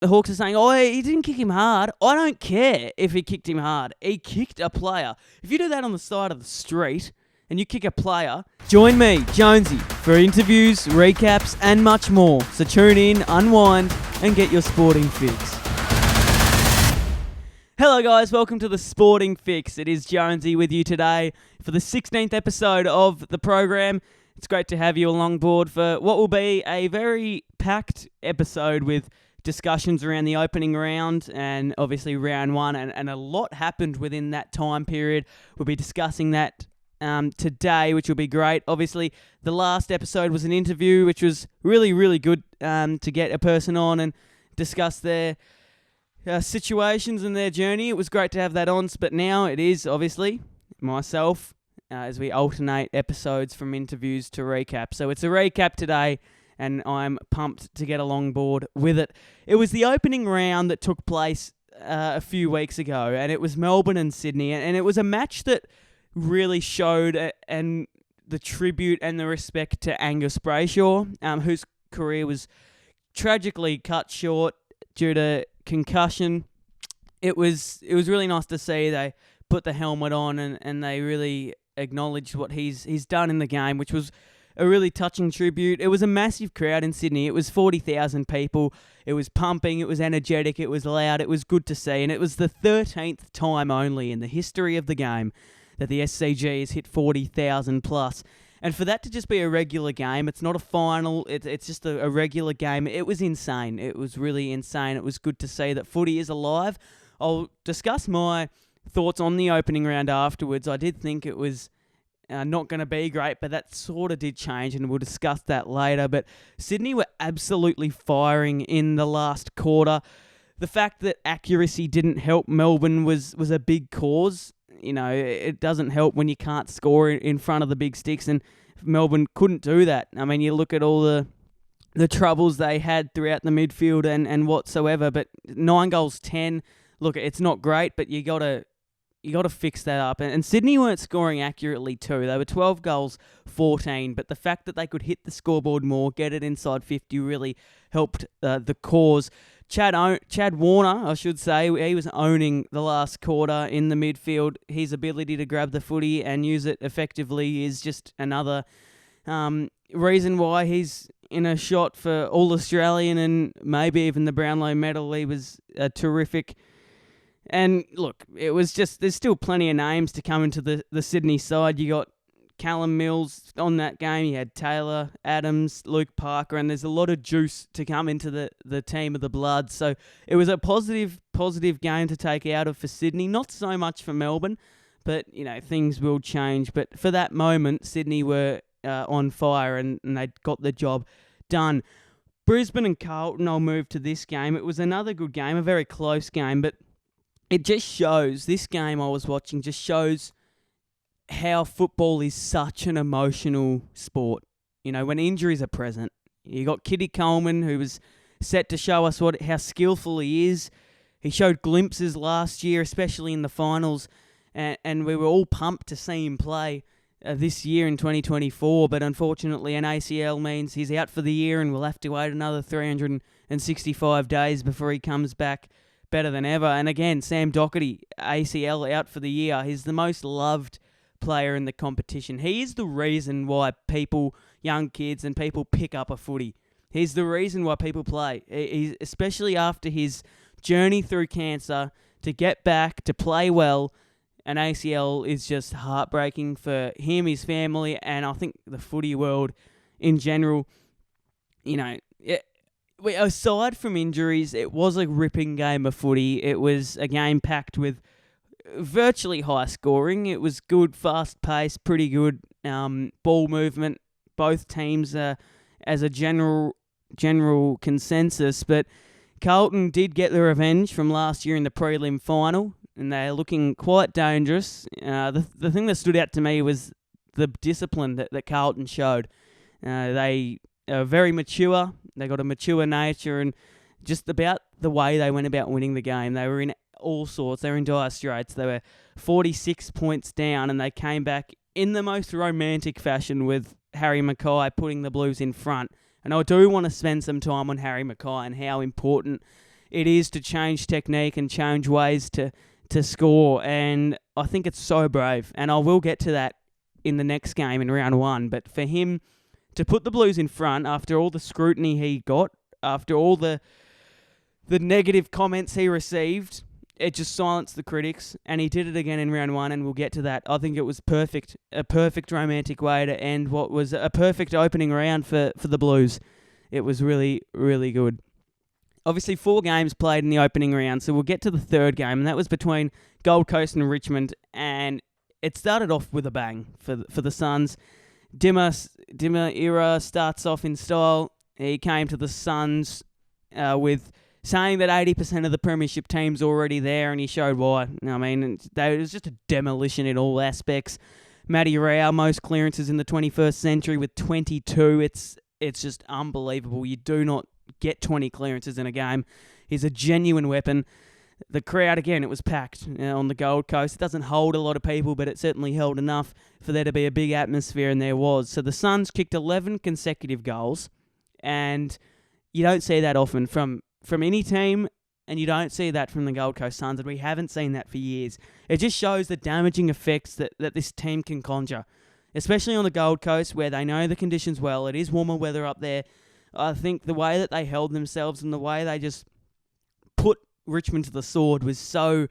the Hawks are saying, oh, he didn't kick him hard. I don't care if he kicked him hard. He kicked a player. If you do that on the side of the street and you kick a player, join me, Jonesy, for interviews, recaps, and much more. So tune in, unwind, and get your sporting fix. Hello guys, welcome to the Sporting Fix. It is Jonesy with you today for the 16th episode of the program. It's great to have you along board for what will be a very packed episode with discussions around the opening round and obviously round one, and a lot happened within that time period. We'll be discussing that today, which will be great. Obviously, the last episode was an interview, which was really, really good to get a person on and discuss their situations and their journey. It was great to have that on, but now it is obviously myself as we alternate episodes from interviews to recap. So it's a recap today, and I'm pumped to get along board with it. It was the opening round that took place a few weeks ago, and it was Melbourne and Sydney, and it was a match that really showed and the tribute and the respect to Angus Brayshaw, whose career was tragically cut short due to concussion. It was really nice to see they put the helmet on and they really acknowledged what he's done in the game, which was a really touching tribute. It was a massive crowd in Sydney. It was 40,000 people. It was pumping. It was energetic. It was loud. It was good to see. And it was the 13th time only in the history of the game that the SCG has hit 40,000 plus. And for that to just be a regular game, it's not a final, it's just a regular game. It was insane. It was really insane. It was good to see that footy is alive. I'll discuss my thoughts on the opening round afterwards. I did think it was not going to be great, but that sort of did change, and we'll discuss that later. But Sydney were absolutely firing in the last quarter. The fact that accuracy didn't help Melbourne was a big cause. You know, it doesn't help when you can't score in front of the big sticks, and Melbourne couldn't do that. I mean, you look at all the troubles they had throughout the midfield and whatsoever, but 9 goals, 10, look, it's not great, but you got to fix that up. And Sydney weren't scoring accurately too. They were 12 goals, 14, but the fact that they could hit the scoreboard more, get it inside 50, really helped the cause. Chad Warner, I should say, he was owning the last quarter in the midfield. His ability to grab the footy and use it effectively is just another reason why he's in a shot for All-Australian and maybe even the Brownlow medal. He was terrific. And look, it was just, there's still plenty of names to come into the Sydney side. You got Callum Mills on that game. You had Taylor, Adams, Luke Parker, and there's a lot of juice to come into the team of the Blood. So it was a positive game to take out of for Sydney. Not so much for Melbourne, but you know, things will change. But for that moment, Sydney were on fire and they got the job done. Brisbane and Carlton, I'll move to this game. It was another good game, a very close game, but it just shows, this game I was watching just shows how football is such an emotional sport. You know, when injuries are present, you got Kitty Coleman, who was set to show us how skillful he is. He showed glimpses last year, especially in the finals, and we were all pumped to see him play this year in 2024, but unfortunately an ACL means he's out for the year and we'll have to wait another 365 days before he comes back better than ever. And again, Sam Doherty, ACL out for the year. He's the most loved player in the competition. He is the reason why people, young kids and people, pick up a footy. He's the reason why people play. Especially after his journey through cancer, to get back, to play well. An ACL is just heartbreaking for him, his family, and I think the footy world in general. You know, aside from injuries, it was a ripping game of footy. It was a game packed with virtually high scoring. It was good, fast pace, pretty good ball movement. Both teams as a general consensus, but Carlton did get the revenge from last year in the prelim final, and they're looking quite dangerous. The thing that stood out to me was the discipline that Carlton showed. They are very mature. They got a mature nature, and just about the way they went about winning the game. They were in all sorts. They were in dire straits. They were 46 points down, and they came back in the most romantic fashion with Harry Mackay putting the Blues in front. And I do want to spend some time on Harry Mackay and how important it is to change technique and change ways to score. And I think it's so brave. And I will get to that in the next game in round 1. But for him to put the Blues in front after all the scrutiny he got, after all the negative comments he received, it just silenced the critics, and he did it again in round 1, and we'll get to that. I think it was perfect, a perfect romantic way to end what was a perfect opening round for the Blues. It was really, really good. Obviously, 4 games played in the opening round, so we'll get to the third game, and that was between Gold Coast and Richmond, and it started off with a bang for the Suns. Dimmer era starts off in style. He came to the Suns with saying that 80% of the premiership team's already there, and he showed why. I mean, it was just a demolition in all aspects. Matty Rao, most clearances in the 21st century with 22. It's just unbelievable. You do not get 20 clearances in a game. He's a genuine weapon. The crowd, again, it was packed on the Gold Coast. It doesn't hold a lot of people, but it certainly held enough for there to be a big atmosphere, and there was. So the Suns kicked 11 consecutive goals, and you don't see that often from any team, and you don't see that from the Gold Coast Suns, and we haven't seen that for years. It just shows the damaging effects that this team can conjure, especially on the Gold Coast where they know the conditions well. It is warmer weather up there. I think the way that they held themselves and the way they just put Richmond to the sword was so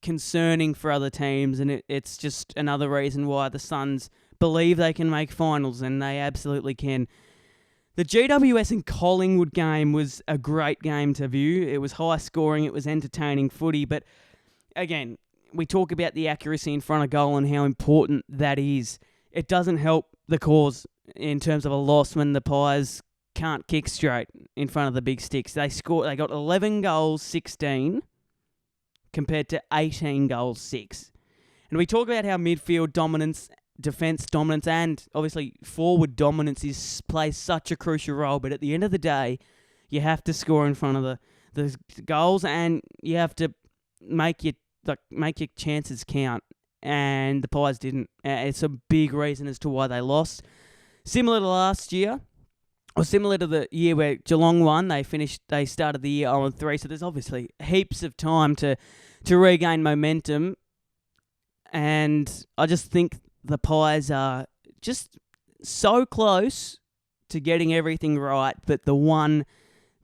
concerning for other teams, and it's just another reason why the Suns believe they can make finals, and they absolutely can. The GWS and Collingwood game was a great game to view. It was high scoring, it was entertaining footy, but again, we talk about the accuracy in front of goal and how important that is. It doesn't help the cause in terms of a loss when the Pies can't kick straight in front of the big sticks. They got 11 goals, 16, compared to 18 goals, 6. And we talk about how midfield dominance, defence dominance, and obviously forward dominance plays such a crucial role. But at the end of the day, you have to score in front of the goals, and you have to make your chances count. And the Pies didn't. It's a big reason as to why they lost. Similar to last year, or similar to the year where Geelong won, they started the year 0-3. So there's obviously heaps of time to regain momentum. And I just think the Pies are just so close to getting everything right, but the one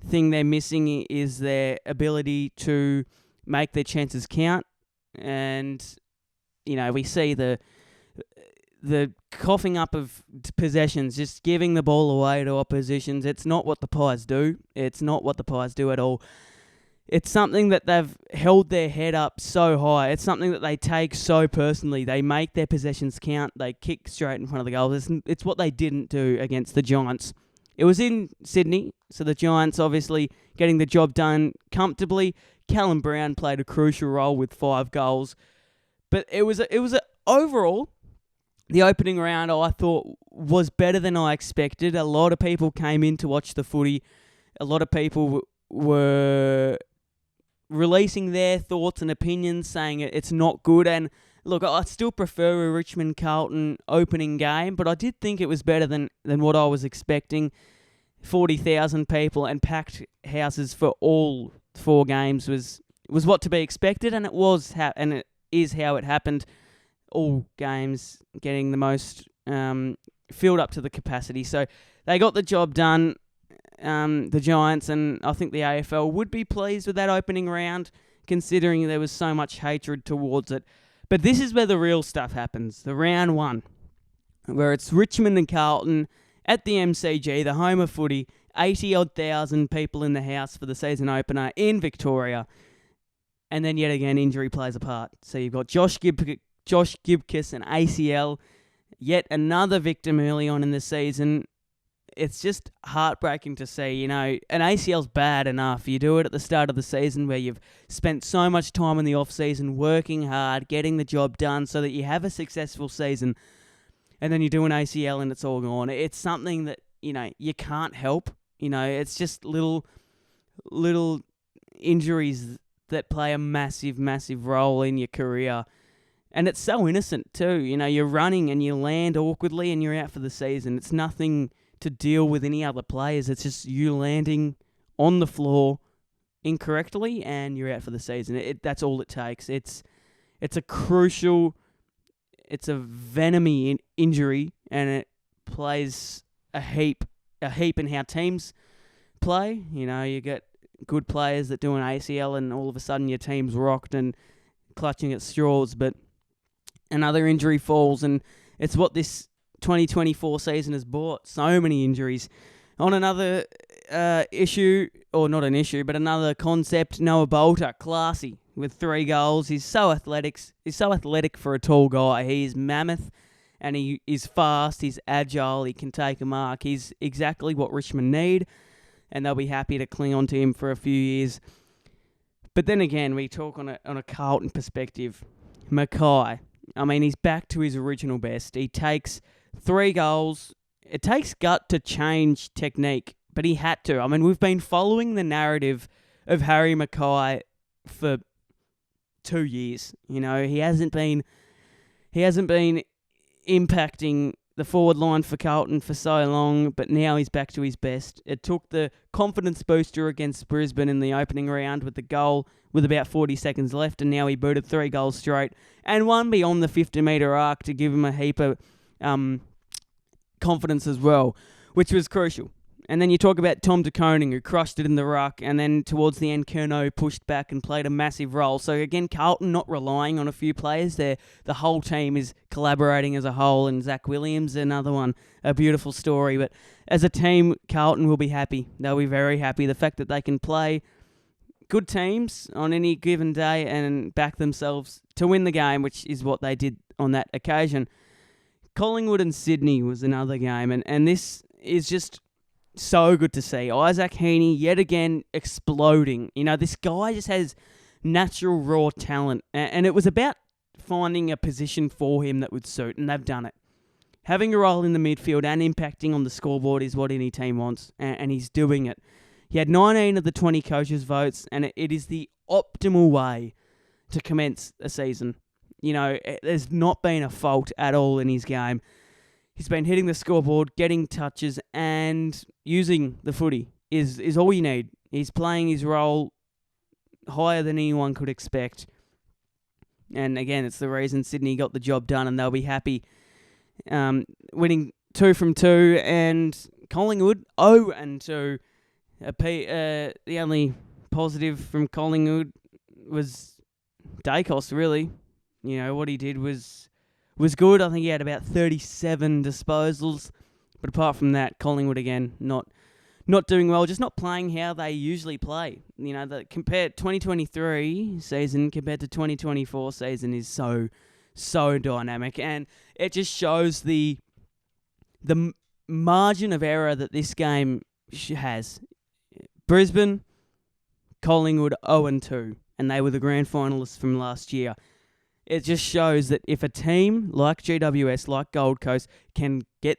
thing they're missing is their ability to make their chances count. And, we see the coughing up of possessions, just giving the ball away to oppositions. It's not what the Pies do. It's not what the Pies do at all. It's something that they've held their head up so high. It's something that they take so personally. They make their possessions count. They kick straight in front of the goal. It's what they didn't do against the Giants. It was in Sydney, so the Giants obviously getting the job done comfortably. Callum Brown played a crucial role with 5 goals. But it was overall, the opening round I thought was better than I expected. A lot of people came in to watch the footy. A lot of people were releasing their thoughts and opinions, saying it's not good. And look, I still prefer a Richmond-Carlton opening game, but I did think it was better than what I was expecting. 40,000 people and packed houses for all 4 games was what to be expected, and it was and it is how it happened. All games getting the most filled up to the capacity. So they got the job done, the Giants, and I think the AFL would be pleased with that opening round, considering there was so much hatred towards it. But this is where the real stuff happens, the round 1, where it's Richmond and Carlton at the MCG, the home of footy, 80-odd thousand people in the house for the season opener in Victoria. And then yet again, injury plays a part. So you've got Josh Gibkiss and ACL, yet another victim early on in the season. It's just heartbreaking to see, an ACL's bad enough. You do it at the start of the season where you've spent so much time in the off-season working hard, getting the job done so that you have a successful season, and then you do an ACL and it's all gone. It's something that, you can't help. It's just little injuries that play a massive, massive role in your career. And it's so innocent too. You're running and you land awkwardly and you're out for the season. It's nothing to deal with any other players. It's just you landing on the floor incorrectly and you're out for the season. That's all it takes. It's a crucial, it's a venomy injury, and it plays a heap in how teams play. You know, you get good players that do an ACL and all of a sudden your team's rocked and clutching at straws, but another injury falls, and it's what this 2024 season has brought. So many injuries. On another issue, or not an issue, but another concept, Noah Bolter, classy, with 3 goals. He's so athletic. He's so athletic for a tall guy. He is mammoth, and he is fast. He's agile. He can take a mark. He's exactly what Richmond need, and they'll be happy to cling on to him for a few years. But then again, we talk on a Carlton perspective. Mackay, I mean, he's back to his original best. He takes 3 goals. It takes gut to change technique, but he had to. I mean, we've been following the narrative of Harry Mackay for 2 years. You know, he hasn't been impacting the forward line for Carlton for so long, but now he's back to his best. It took the confidence booster against Brisbane in the opening round with the goal with about 40 seconds left, and now he booted 3 goals straight and one beyond the 50-metre arc to give him a heap of confidence as well, which was crucial. And then you talk about Tom de Koning, who crushed it in the ruck, and then towards the end, Curnow pushed back and played a massive role. So again, Carlton not relying on a few players there. The whole team is collaborating as a whole, and Zach Williams, another one, a beautiful story. But as a team, Carlton will be happy. They'll be very happy. The fact that they can play good teams on any given day and back themselves to win the game, which is what they did on that occasion. Collingwood and Sydney was another game, and this is just so good to see. Isaac Heaney, yet again, exploding. You know, this guy just has natural raw talent, and it was about finding a position for him that would suit, and they've done it. Having a role in the midfield and impacting on the scoreboard is what any team wants, and he's doing it. He had 19 of the 20 coaches' votes, and it is the optimal way to commence a season. You know, there's not been a fault at all in his game. He's been hitting the scoreboard, getting touches, and using the footy is all you need. He's playing his role higher than anyone could expect. And again, it's the reason Sydney got the job done, and they'll be happy. Winning 2 from 2, and Collingwood 0-2. The only positive from Collingwood was Dacos, really. You know, what he did was good. I think he had about 37 disposals. But apart from that, Collingwood, again, not doing well, just not playing how they usually play. You know, compared 2023 season compared to 2024 season is so dynamic. And it just shows the margin of error that this game has. Brisbane, Collingwood 0-2, and they were the grand finalists from last year. It just shows that if a team like GWS, like Gold Coast, can get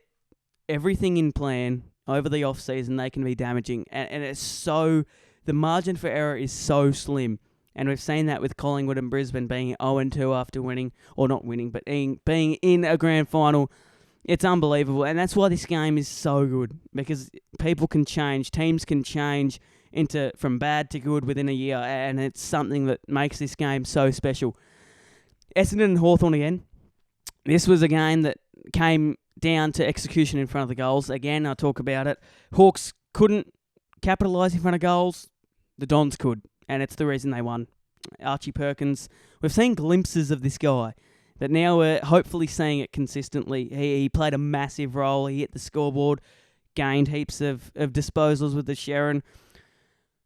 everything in plan over the off-season, they can be damaging. And it's so... The margin for error is so slim. And we've seen that with Collingwood and Brisbane being 0-2 after winning, or not winning, but being in a grand final. It's unbelievable. And that's why this game is so good. Because people can change, teams can change from bad to good within a year. And it's something that makes this game so special. Essendon and Hawthorn again. This was a game that came down to execution in front of the goals. Again, I'll talk about it. Hawks couldn't capitalise in front of goals. The Dons could, and it's the reason they won. Archie Perkins, we've seen glimpses of this guy, but now we're hopefully seeing it consistently. He played a massive role. He hit the scoreboard, gained heaps of disposals with the Sharon.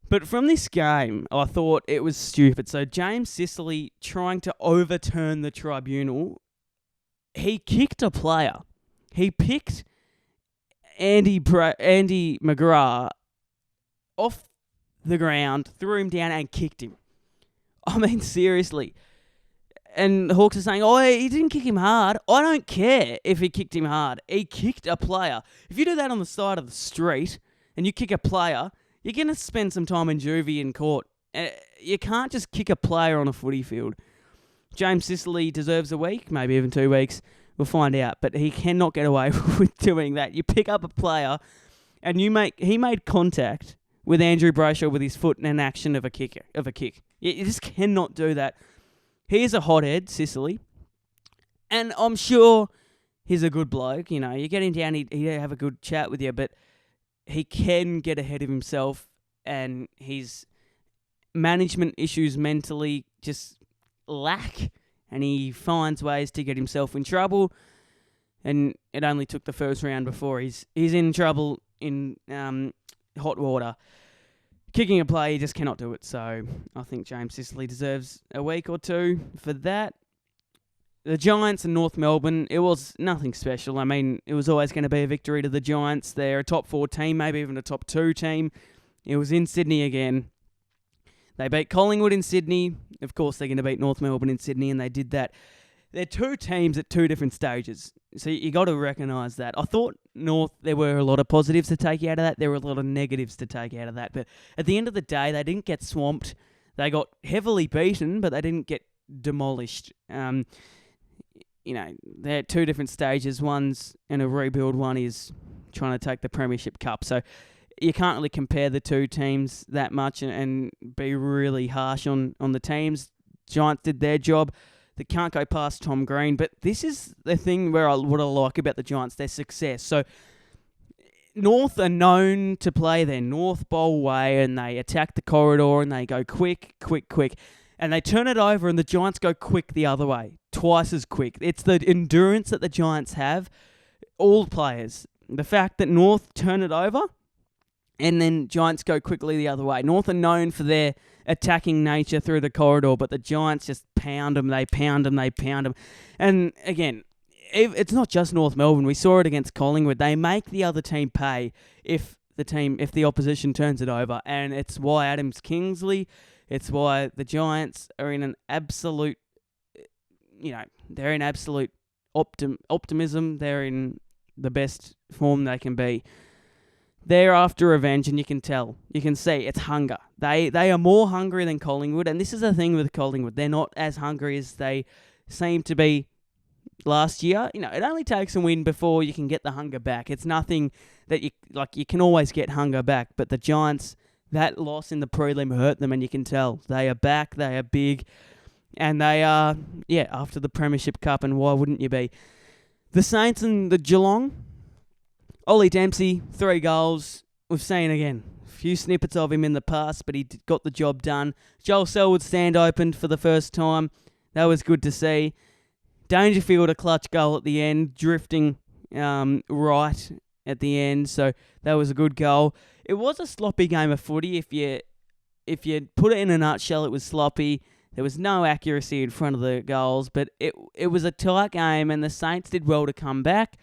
But from this game, I thought it was stupid. So James Sicily trying to overturn the tribunal, he kicked a player. He picked Andy McGrath off the ground, threw him down and kicked him. I mean, seriously. And the Hawks are saying, he didn't kick him hard. I don't care if he kicked him hard. He kicked a player. If you do that on the side of the street and you kick a player, you're going to spend some time in juvie in court. You can't just kick a player on a footy field. James Sicily deserves a week, maybe even 2 weeks. We'll find out. But he cannot get away with doing that. You pick up a player and he made contact with Andrew Brayshaw with his foot in an action of a kick. You just cannot do that. He is a hothead, Sicily. And I'm sure he's a good bloke. You get him down, he'd have a good chat with you, but he can get ahead of himself, and his management issues mentally just lack, and he finds ways to get himself in trouble. And it only took the first round before he's in trouble in hot water. Kicking a play, he just cannot do it. So I think James Sicily deserves a week or two for that. The Giants and North Melbourne, it was nothing special. I mean, it was always going to be a victory to the Giants. They're a top 4 team, maybe even a top 2 team. It was in Sydney again. They beat Collingwood in Sydney. Of course, they're going to beat North Melbourne in Sydney, and they did that. They're 2 teams at 2 different stages. So you got to recognise that. I thought North, there were a lot of positives to take out of that. There were a lot of negatives to take out of that. But at the end of the day, they didn't get swamped. They got heavily beaten, but they didn't get demolished. They're at 2 different stages. One's in a rebuild, one is trying to take the Premiership Cup. So you can't really compare the 2 teams that much and be really harsh on the teams. Giants did their job. They can't go past Tom Green. But this is the thing what I like about the Giants, their success. So North are known to play their North Bowl way, and they attack the corridor and they go quick. And they turn it over, and the Giants go quick the other way, twice as quick. It's the endurance that the Giants have, all players. The fact that North turn it over, and then Giants go quickly the other way. North are known for their attacking nature through the corridor, but the Giants just pound them. And again, it's not just North Melbourne. We saw it against Collingwood. They make the other team pay if the opposition turns it over, and it's why Adams Kingsley. It's why the Giants are in an absolute, they're in absolute optimism. They're in the best form they can be. They're after revenge, and you can tell. You can see it's hunger. They are more hungry than Collingwood, and this is the thing with Collingwood. They're not as hungry as they seem to be last year. It only takes a win before you can get the hunger back. It's nothing that you can always get hunger back, but the Giants, that loss in the prelim hurt them, and you can tell. They are back, they are big, and they are, after the Premiership Cup, and why wouldn't you be? The Saints and the Geelong, Ollie Dempsey, 3 goals. We've seen, again, a few snippets of him in the past, but he got the job done. Joel Selwood's stand opened for the first time. That was good to see. Dangerfield, a clutch goal at the end, drifting right at the end, so that was a good goal. It was a sloppy game of footy. If you put it in a nutshell, it was sloppy. There was no accuracy in front of the goals, but it was a tight game, and the Saints did well to come back.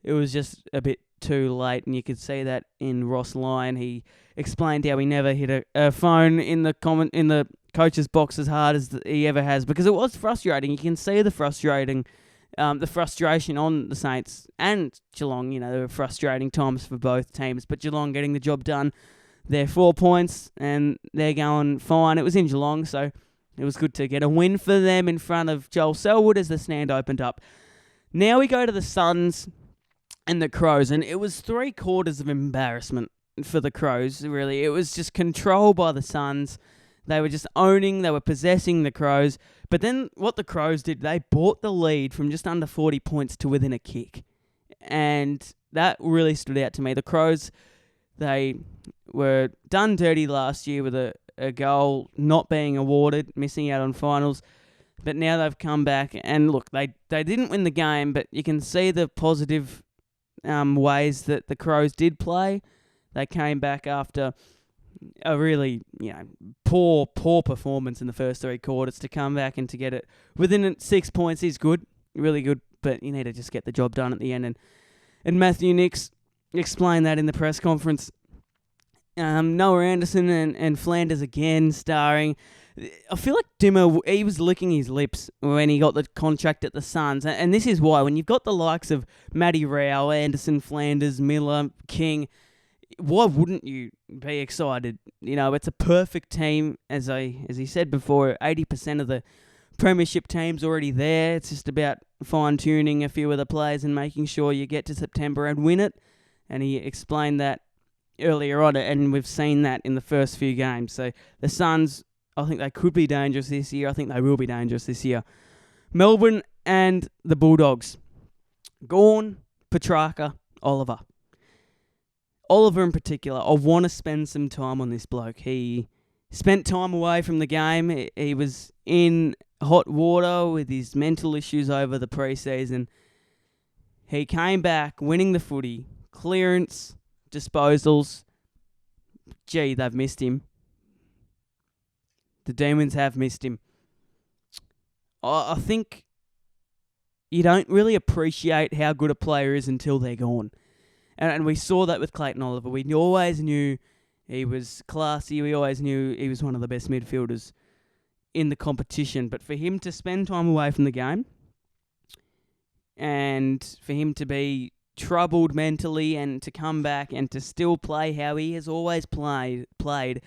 It was just a bit too late, and you could see that in Ross Lyon. He explained how he never hit a phone in the coach's box as hard as he ever has, because it was frustrating. You can see the frustration on the Saints and Geelong. There were frustrating times for both teams, but Geelong getting the job done. They're 4 points, and they're going fine. It was in Geelong, so it was good to get a win for them in front of Joel Selwood as the stand opened up. Now we go to the Suns and the Crows, and it was 3/4 of embarrassment for the Crows, really. It was just control by the Suns. They were just they were possessing the Crows. But then what the Crows did, they brought the lead from just under 40 points to within a kick. And that really stood out to me. The Crows, they were done dirty last year with a goal not being awarded, missing out on finals. But now they've come back, and look, they didn't win the game, but you can see the positive ways that the Crows did play. They came back after a really, poor performance in the first 3 quarters. To come back and to get it within 6 points is good, really good, but you need to just get the job done at the end. And Matthew Nicks explained that in the press conference. Noah Anderson and Flanders again starring. I feel like Dimmer, he was licking his lips when he got the contract at the Suns. And this is why, when you've got the likes of Matty Rowell, Anderson, Flanders, Miller, King, why wouldn't you be excited? It's a perfect team, as he said before. 80% of the premiership team's already there. It's just about fine-tuning a few of the players and making sure you get to September and win it. And he explained that earlier on, and we've seen that in the first few games. So the Suns, I think they could be dangerous this year. I think they will be dangerous this year. Melbourne and the Bulldogs. Gawn, Petrarca, Oliver. Oliver in particular, I want to spend some time on this bloke. He spent time away from the game. He was in hot water with his mental issues over the preseason. He came back winning the footy. Clearance, disposals. Gee, they've missed him. The Demons have missed him. I think you don't really appreciate how good a player is until they're gone. And we saw that with Clayton Oliver. We always knew he was classy. We always knew he was one of the best midfielders in the competition. But for him to spend time away from the game and for him to be troubled mentally and to come back and to still play how he has always played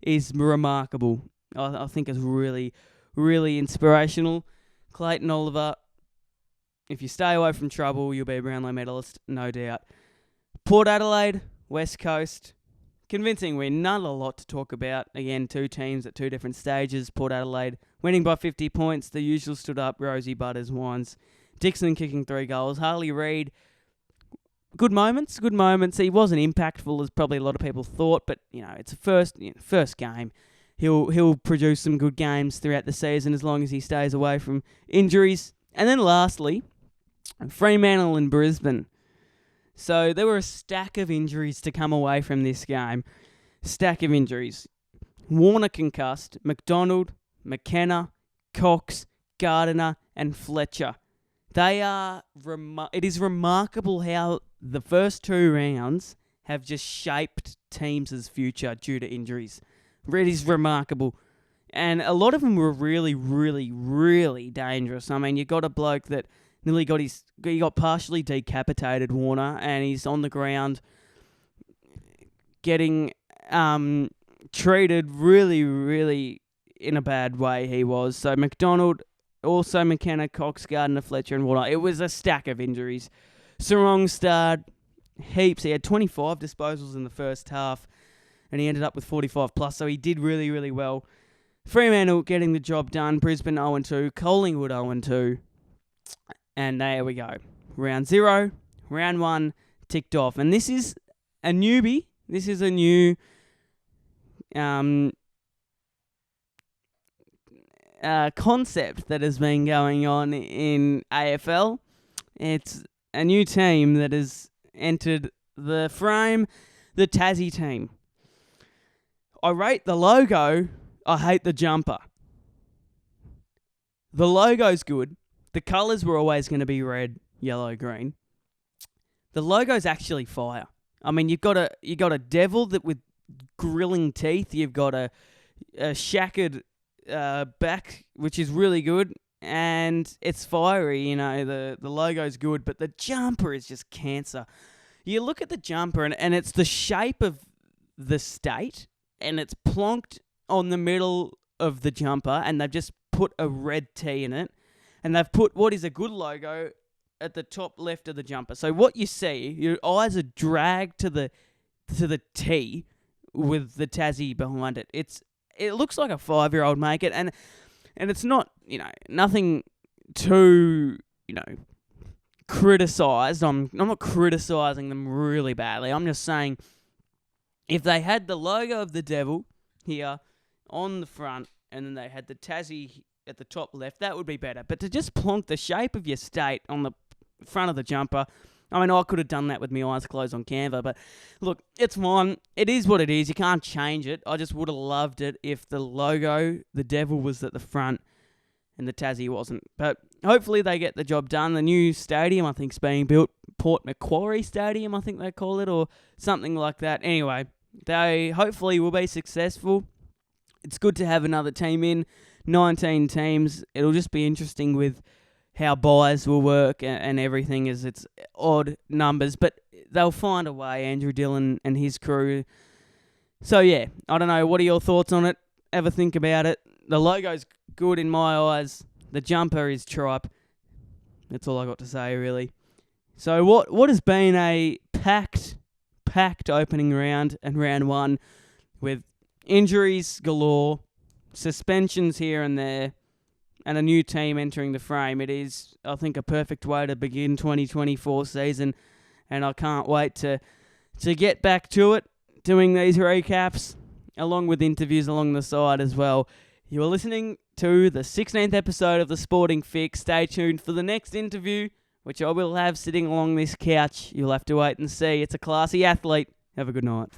is remarkable. I think it's really, really inspirational. Clayton Oliver, if you stay away from trouble, you'll be a Brownlow medalist, no doubt. Port Adelaide, West Coast, convincing win. Not a lot to talk about. Again, two teams at two different stages. Port Adelaide winning by 50 points. The usual stood up. Rosie Butters, Wines. Dixon kicking 3 goals. Harley Reid, good moments. He wasn't impactful as probably a lot of people thought, but it's a first game. He'll produce some good games throughout the season as long as he stays away from injuries. And then lastly, Fremantle and Brisbane. So there were a stack of injuries to come away from this game. Stack of injuries. Warner concussed, McDonald, McKenna, Cox, Gardiner, and Fletcher. They are. It is remarkable how the first 2 rounds have just shaped teams' future due to injuries. It is remarkable. And a lot of them were really, really, really dangerous. I mean, you got a bloke that nearly got partially decapitated, Warner, and he's on the ground getting treated really, really in a bad way, he was. So McDonald, also McKenna, Cox, Gardner, Fletcher, and Warner. It was a stack of injuries. Sarong starred heaps. He had 25 disposals in the first half, and he ended up with 45 plus, so he did really, really well. Fremantle getting the job done. Brisbane 0-2. Collingwood 0-2. And there we go. Round 0, round 1 ticked off. And this is a newbie. This is a new concept that has been going on in AFL. It's a new team that has entered the frame, the Tassie team. I rate the logo. I hate the jumper. The logo's good. The colours were always going to be red, yellow, green. The logo's actually fire. I mean, you got a devil that with grilling teeth. You've got a shackered back, which is really good, and it's fiery. The logo's good, but the jumper is just cancer. You look at the jumper, and it's the shape of the state, and it's plonked on the middle of the jumper, and they've just put a red T in it. And they've put what is a good logo at the top left of the jumper. So what you see, your eyes are dragged to the T with the Tassie behind it. It looks like a 5-year-old make it, and it's not nothing too criticised. I'm not criticising them really badly. I'm just saying if they had the logo of the devil here on the front, and then they had the Tassie at the top left, that would be better. But to just plonk the shape of your state on the front of the jumper, I mean, I could have done that with my eyes closed on Canva, but look, it's fine. It is what it is. You can't change it. I just would have loved it if the logo, the devil, was at the front and the Tassie wasn't. But hopefully they get the job done. The new stadium, I think, is being built. Port Macquarie Stadium, I think they call it, or something like that. Anyway, they hopefully will be successful. It's good to have another team in. 19 teams. It'll just be interesting with how buys will work and everything, as it's odd numbers, but they'll find a way, Andrew Dillon and his crew. So yeah, I don't know, what are your thoughts on it? Ever think about it? The logo's good in my eyes. The jumper is tripe. That's all I got to say, really. So what has been a packed opening round and round one with injuries galore, suspensions here and there, and a new team entering the frame. It is, I think, a perfect way to begin 2024 season, and I can't wait to get back to it, doing these recaps, along with interviews along the side as well. You are listening to the 16th episode of the Sporting Fix. Stay tuned for the next interview, which I will have sitting along this couch. You'll have to wait and see. It's a classy athlete. Have a good night.